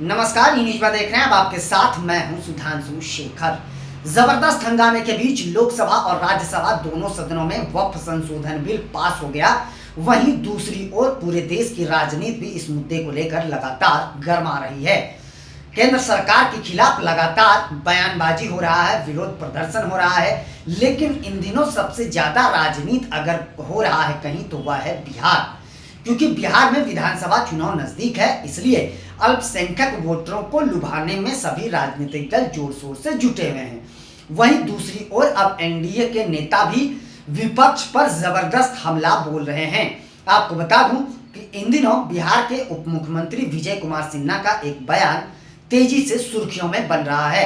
नमस्कार, ई न्यूज में देख रहे हैं। अब आपके साथ मैं हूं सुधांशु शेखर। जबरदस्त हंगामे के बीच लोकसभा और राज्यसभा दोनों सदनों में वक्फ संशोधन बिल पास हो गया। वहीं दूसरी ओर पूरे देश की राजनीति भी इस मुद्दे को लेकर लगातार गर्मा रही है। केंद्र सरकार के खिलाफ लगातार बयानबाजी हो रहा है, विरोध प्रदर्शन हो रहा है, लेकिन इन दिनों सबसे ज्यादा राजनीति अगर हो रहा है कहीं तो वह है बिहार, क्योंकि बिहार में विधानसभा चुनाव नजदीक है। इसलिए अल्पसंख्यक वोटरों को लुभाने में सभी राजनीतिक दल जोर शोर से जुटे हुए हैं। वहीं दूसरी ओर अब एनडीए के नेता भी विपक्ष पर जबरदस्त हमला बोल रहे हैं। आपको बता दूं कि इन दिनों बिहार के उप मुख्यमंत्री विजय कुमार सिन्हा का एक बयान तेजी से सुर्खियों में बन रहा है।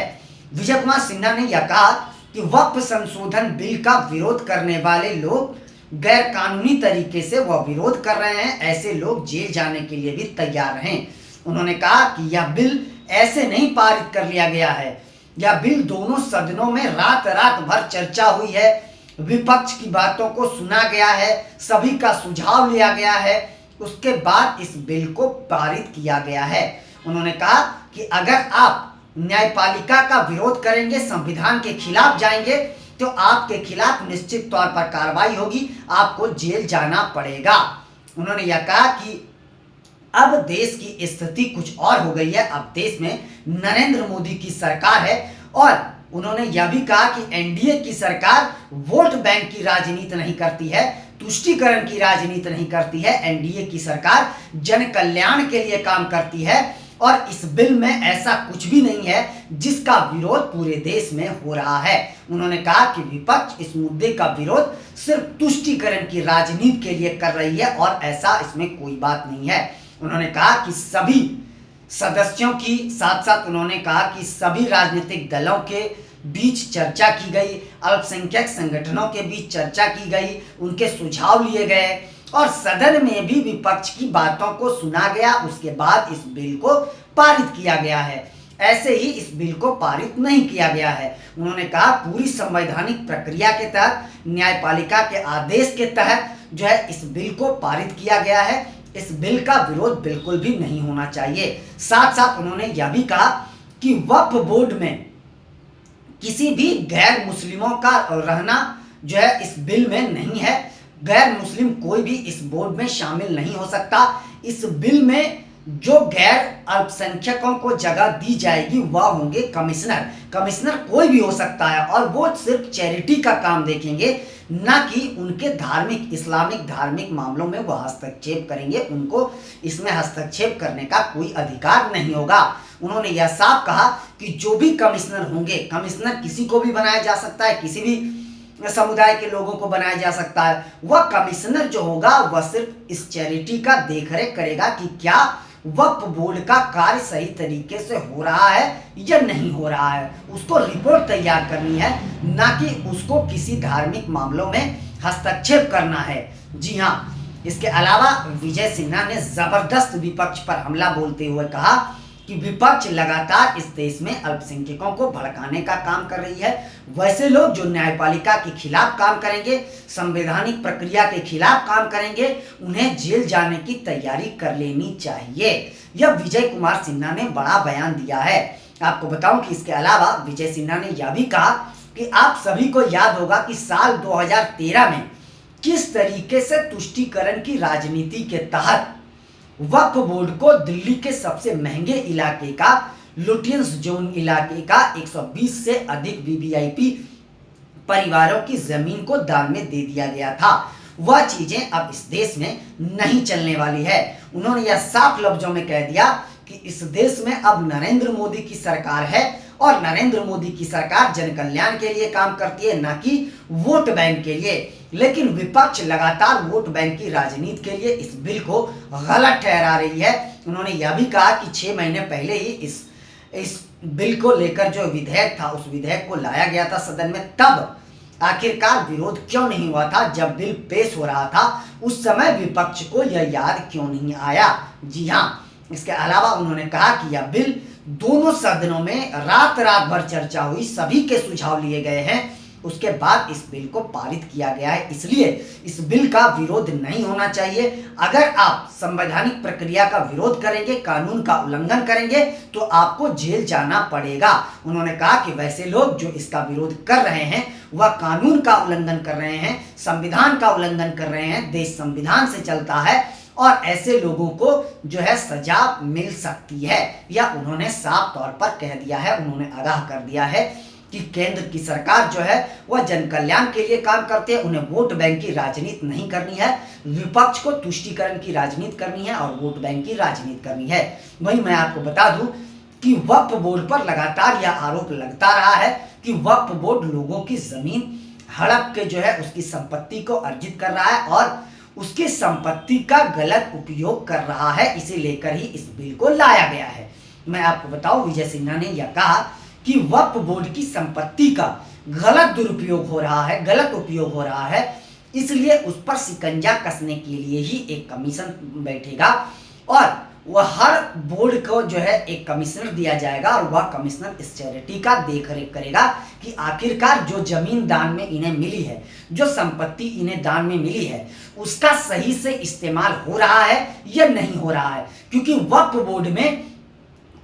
विजय कुमार सिन्हा ने यह कहा कि वक्फ संशोधन बिल का विरोध करने वाले लोग गैर कानूनी तरीके से वह विरोध कर रहे हैं, ऐसे लोग जेल जाने के लिए भी तैयार हैं। उन्होंने कहा कि यह बिल ऐसे नहीं पारित कर लिया गया है, यह बिल दोनों सदनों में रात भर चर्चा हुई है, विपक्ष की बातों को सुना गया है, सभी का सुझाव लिया गया है, उसके बाद इस बिल को पारित किया गया है। उन्होंने कहा कि अगर आप न्यायपालिका का विरोध करेंगे, संविधान के खिलाफ जाएंगे, तो आपके खिलाफ निश्चित तौर पर कार्रवाई होगी, आपको जेल जाना पड़ेगा। उन्होंने यह कहा कि अब देश की स्थिति कुछ और हो गई है, अब देश में नरेंद्र मोदी की सरकार है। और उन्होंने यह भी कहा कि एनडीए की सरकार वोट बैंक की राजनीति नहीं करती है, तुष्टीकरण की राजनीति नहीं करती है। एनडीए की सरकार जन कल्याण के लिए काम करती है और इस बिल में ऐसा कुछ भी नहीं है जिसका विरोध पूरे देश में हो रहा है। उन्होंने कहा कि विपक्ष इस मुद्दे का विरोध सिर्फ तुष्टीकरण की राजनीति के लिए कर रही है और ऐसा इसमें कोई बात नहीं है। उन्होंने कहा कि सभी सदस्यों की साथ उन्होंने कहा कि सभी राजनीतिक दलों के बीच चर्चा की गई, अल्पसंख्यक संगठनों के बीच चर्चा की गई, उनके सुझाव लिए गए और सदन में भी विपक्ष की बातों को सुना गया। उसके बाद इस बिल को पारित किया गया है। ऐसे ही इस बिल को पारित नहीं किया गया है। उन्होंने कहा पूरी संवैधानिक प्रक्रिया के तहत, न्यायपालिका के आदेश के तहत जो है इस बिल को पारित किया गया है। इस बिल का विरोध बिल्कुल भी नहीं होना चाहिए। साथ उन्होंने यह भी कहा कि वक्फ बोर्ड में किसी भी गैर मुस्लिमों का रहना जो है इस बिल में नहीं है। गैर मुस्लिम कोई भी इस बोर्ड में शामिल नहीं हो सकता। इस बिल में जो गैर अल्पसंख्यकों को जगह दी जाएगी वह होंगे कमिश्नर। कमिश्नर कोई भी हो सकता है और वो सिर्फ चैरिटी का काम देखेंगे, ना कि उनके धार्मिक, इस्लामिक धार्मिक मामलों में वह हस्तक्षेप करेंगे। उनको इसमें हस्तक्षेप करने का कोई अधिकार नहीं होगा। उन्होंने यह साफ कहा कि जो भी कमिश्नर होंगे, कमिश्नर किसी को भी बनाया जा सकता है, किसी भी समुदाय के लोगों को बनाया जा सकता है। वह कमिश्नर जो होगा वह सिर्फ इस चैरिटी का देखरेख करेगा कि क्या वक्फ बोर्ड का कार्य सही तरीके से हो रहा है या नहीं हो रहा है। उसको रिपोर्ट तैयार करनी है, ना कि उसको किसी धार्मिक मामलों में हस्तक्षेप करना है। जी हाँ, इसके अलावा विजय सिन्हा ने जबरदस्त विपक्ष पर हमला बोलते हुए कहा कि विपक्ष लगातार इस देश में अल्पसंख्यकों को भड़काने का काम कर रही है। वैसे लोग जो न्यायपालिका के खिलाफ काम करेंगे, संवैधानिक प्रक्रिया के खिलाफ काम करेंगे, उन्हें जेल जाने की तैयारी कर लेनी चाहिए। यह विजय कुमार सिन्हा ने बड़ा बयान दिया है। आपको बताऊं कि इसके अलावा विजय सिन्हा ने यह भी कहा कि आप सभी को याद होगा कि साल 2013 में किस तरीके से तुष्टीकरण की राजनीति के तहत वक्फ बोर्ड को दिल्ली के सबसे महंगे इलाके का, लुटियंस जोन इलाके का 120 से अधिक वीवीआईपी परिवारों की जमीन को दान में दे दिया गया था। वह चीजें अब इस देश में नहीं चलने वाली है। उन्होंने यह साफ लफ्जों में कह दिया कि इस देश में अब नरेंद्र मोदी की सरकार है और नरेंद्र मोदी की सरकार जन कल्याण के लिए काम करती है, ना कि वोट बैंक के लिए। लेकिन विपक्ष लगातार वोट बैंक की राजनीति के लिए इस बिल को गलत ठहरा रही है। उन्होंने यह भी कहा कि 6 महीने पहले ही इस बिल को लेकर जो विधेयक था, उस विधेयक को लाया गया था सदन में, तब आखिरकार विरोध क्यों नहीं हुआ था? जब बिल पेश हो रहा था उस समय विपक्ष को यह याद क्यों नहीं आया? जी हाँ, इसके अलावा उन्होंने कहा कि यह बिल दोनों सदनों में रात भर चर्चा हुई, सभी के सुझाव लिए गए हैं उसके बाद इस बिल को पारित किया गया है। इसलिए इस बिल का विरोध नहीं होना चाहिए। अगर आप संवैधानिक प्रक्रिया का विरोध करेंगे, कानून का उल्लंघन करेंगे, तो आपको जेल जाना पड़ेगा। उन्होंने कहा कि वैसे लोग जो इसका विरोध कर रहे हैं वह कानून का उल्लंघन कर रहे हैं, संविधान का उल्लंघन कर रहे हैं। देश संविधान से चलता है और ऐसे लोगों को जो है सजा मिल सकती है। यह उन्होंने साफ तौर पर कह दिया है। उन्होंने आगाह कर दिया है कि केंद्र की सरकार जो है वह जन कल्याण के लिए काम करते हैं। उन्हें वोट बैंक की राजनीति नहीं करनी है, विपक्ष को तुष्टीकरण की राजनीति करनी है और वोट बैंक की राजनीति करनी है। वहीं मैं आपको बता दूं कि वक्फ बोर्ड पर लगातार यह आरोप लगता रहा है कि वक्फ बोर्ड लोगों की जमीन हड़प के जो है उसकी संपत्ति को अर्जित कर रहा है और उसकी संपत्ति का गलत उपयोग कर रहा है। इसे लेकर ही इस बिल को लाया गया है। मैं आपको बताऊं, विजय सिन्हा ने यह कहा कि वक्फ बोर्ड की संपत्ति का गलत दुरुपयोग हो रहा है, गलत उपयोग हो रहा है, इसलिए उस पर शिकंजा कसने के लिए ही एक कमीशन बैठेगा और वह हर बोर्ड को जो है एक कमिश्नर दिया जाएगा और वह कमिश्नर इस चैरिटी का देखरेख करेगा कि आखिरकार जो जमीन दान में इन्हें मिली है, जो संपत्ति इन्हें दान में मिली है, उसका सही से इस्तेमाल हो रहा है या नहीं हो रहा है। क्योंकि वक्फ बोर्ड में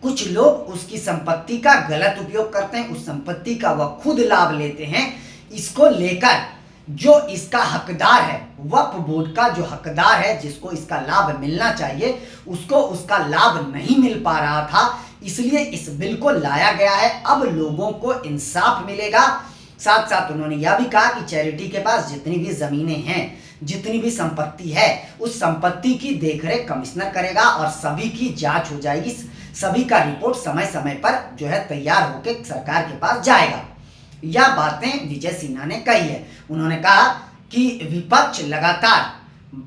कुछ लोग उसकी संपत्ति का गलत उपयोग करते हैं, उस संपत्ति का वह खुद लाभ लेते हैं। इसको लेकर जो इसका हकदार है, वक्फ बोर्ड का जो हकदार है, जिसको इसका लाभ मिलना चाहिए, उसको उसका लाभ नहीं मिल पा रहा था। इसलिए इस बिल को लाया गया है। अब लोगों को इंसाफ मिलेगा। साथ साथ उन्होंने यह भी कहा कि चैरिटी के पास जितनी भी जमीनें हैं, जितनी भी संपत्ति है, उस संपत्ति की देखरेख कमिश्नर करेगा और सभी की जांच हो जाएगी। सभी का रिपोर्ट समय समय पर जो है तैयार होकर सरकार के पास जाएगा। यह बातें विजय सिन्हा ने कही है। उन्होंने कहा कि विपक्ष लगातार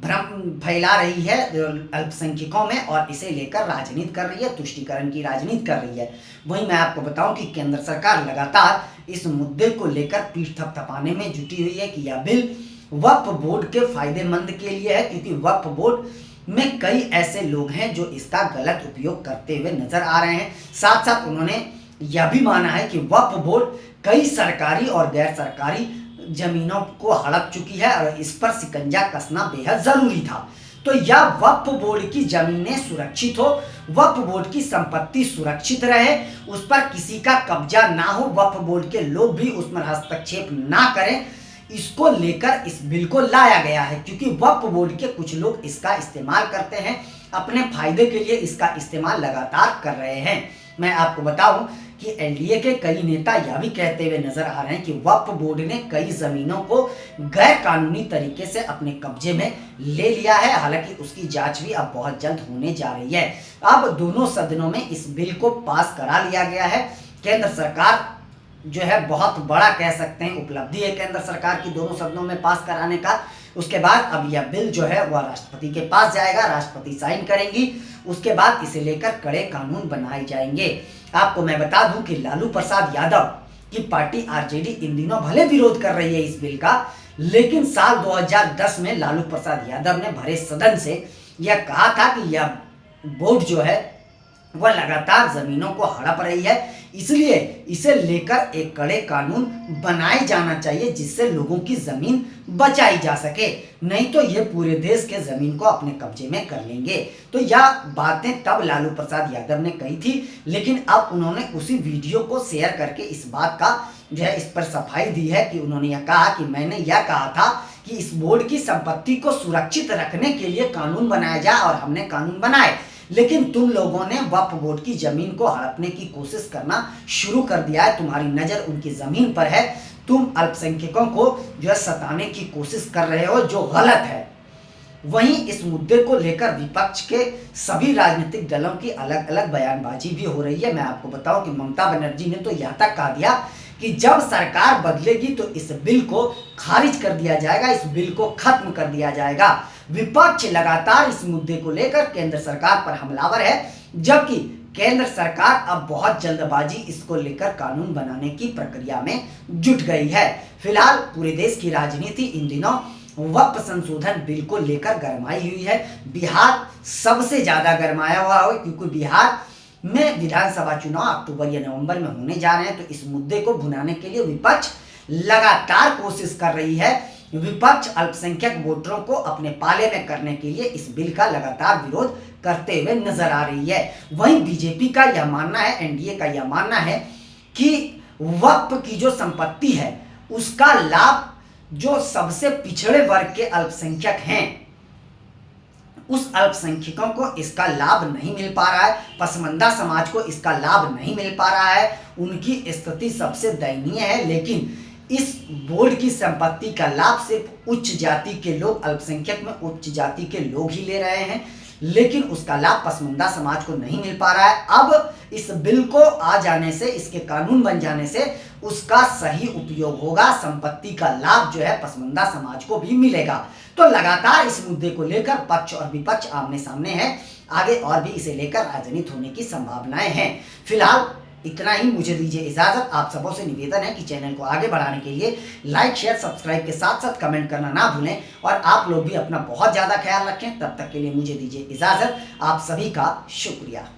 भ्रम फैला रही है अल्पसंख्यकों में और इसे लेकर राजनीति कर रही है, तुष्टीकरण की राजनीति कर रही है। वहीं मैं आपको बताऊं कि केंद्र सरकार लगातार इस मुद्दे को लेकर पीठ थपथपाने में जुटी हुई है कि यह बिल वक्फ बोर्ड के फायदेमंद के लिए है, क्योंकि वक्फ बोर्ड में कई ऐसे लोग हैं जो इसका गलत उपयोग करते हुए नजर आ रहे हैं। साथ साथ उन्होंने यह भी माना है कि वक्फ बोर्ड कई सरकारी और गैर सरकारी जमीनों को हड़प चुकी है और इस पर शिकंजा कसना बेहद जरूरी था। तो यह वक्फ बोर्ड की जमीनें सुरक्षित हो, वक्फ बोर्ड की संपत्ति सुरक्षित रहे, उस पर किसी का कब्जा ना हो, वक्फ बोर्ड के लोग भी उसमें हस्तक्षेप ना करें, इसको लेकर इस बिल को लाया गया है। क्योंकि वक्फ बोर्ड के कुछ लोग इसका इस्तेमाल करते हैं, अपने फायदे के लिए इसका इस्तेमाल लगातार कर रहे हैं। मैं आपको बताऊं कि एनडीए के कई नेता यह भी कहते हुए नजर आ रहे हैं कि वक्फ बोर्ड ने कई जमीनों को गैर कानूनी तरीके से अपने कब्जे में ले लिया है। हालांकि उसकी जांच भी अब बहुत जल्द होने जा रही है। अब दोनों सदनों में इस बिल को पास करा लिया गया है। केंद्र सरकार जो है बहुत बड़ा कह सकते हैं उपलब्धि है केंद्र सरकार की दोनों सदनों में पास कराने का। उसके बाद अब यह बिल जो है वह राष्ट्रपति के पास जाएगा, राष्ट्रपति साइन करेंगी, उसके बाद इसे लेकर कड़े कानून बनाए जाएंगे। आपको मैं बता दूं कि लालू प्रसाद यादव की पार्टी आरजेडी इन दिनों भले विरोध कर रही है इस बिल का, लेकिन साल 2010 में लालू प्रसाद यादव ने भरे सदन से यह कहा था कि यह बोर्ड जो है वह लगातार जमीनों को हड़प रही है, इसलिए इसे लेकर एक कड़े कानून बनाए जाना चाहिए जिससे लोगों की जमीन बचाई जा सके, नहीं तो ये पूरे देश के जमीन को अपने कब्जे में कर लेंगे। तो यह बातें तब लालू प्रसाद यादव ने कही थी, लेकिन अब उन्होंने उसी वीडियो को शेयर करके इस बात का जो है इस पर सफाई दी है कि उन्होंने यह कहा कि मैंने यह कहा था कि इस बोर्ड की संपत्ति को सुरक्षित रखने के लिए कानून बनाया जाए और हमने कानून बनाए, लेकिन तुम लोगों ने वक्फ बोर्ड की जमीन को हड़पने की कोशिश करना शुरू कर दिया है। तुम्हारी नजर उनकी जमीन पर है, तुम अल्पसंख्यकों को जो है सताने की कोशिश कर रहे हो, जो गलत है। वहीं इस मुद्दे को लेकर विपक्ष के सभी राजनीतिक दलों की अलग अलग बयानबाजी भी हो रही है। मैं आपको बताऊं कि ममता बनर्जी ने तो यह तक कह दिया कि जब सरकार बदलेगी तो इस बिल को खारिज कर दिया जाएगा, इस बिल को खत्म कर दिया जाएगा। विपक्ष लगातार इस मुद्दे को लेकर केंद्र सरकार पर हमलावर है, जबकि केंद्र सरकार अब बहुत जल्दबाजी इसको लेकर कानून बनाने की प्रक्रिया में जुट गई है। फिलहाल पूरे देश की राजनीति इन दिनों वक्फ संशोधन बिल को लेकर गरमाई हुई है। बिहार सबसे ज्यादा गरमाया हुआ है, क्योंकि बिहार में विधानसभा चुनाव अक्टूबर या नवंबर में होने जा रहे हैं। तो इस मुद्दे को भुनाने के लिए विपक्ष लगातार कोशिश कर रही है। विपक्ष अल्पसंख्यक वोटरों को अपने पाले में करने के लिए इस बिल का लगातार विरोध करते हुए नजर आ रही है। वहीं बीजेपी का यह मानना है, एनडीए का यह मानना है कि वक्फ की जो संपत्ति है उसका लाभ जो सबसे पिछड़े वर्ग के अल्पसंख्यक हैं उस अल्पसंख्यकों को इसका लाभ नहीं मिल पा रहा है, पसमानदा समाज को इसका लाभ नहीं मिल पा रहा है, उनकी स्थिति सबसे दयनीय है। लेकिन इस बोर्ड की संपत्ति का लाभ सिर्फ उच्च जाति के लोग, अल्पसंख्यक में उच्च जाति के लोग ही ले रहे हैं, लेकिन उसका लाभ पसमानदा समाज को नहीं मिल पा रहा है। अब इस बिल को आ जाने से, इसके कानून बन जाने से उसका सही उपयोग होगा, संपत्ति का लाभ जो है पसमानदा समाज को भी मिलेगा। तो लगातार इस मुद्दे को लेकर पक्ष और विपक्ष आमने सामने है, आगे और भी इसे लेकर राजनीति होने की संभावनाएं हैं। फिलहाल इतना ही, मुझे दीजिए इजाजत। आप सबों से निवेदन है कि चैनल को आगे बढ़ाने के लिए लाइक, शेयर, सब्सक्राइब के साथ साथ कमेंट करना ना भूलें और आप लोग भी अपना बहुत ज़्यादा ख्याल रखें। तब तक के लिए मुझे दीजिए इजाजत। आप सभी का शुक्रिया।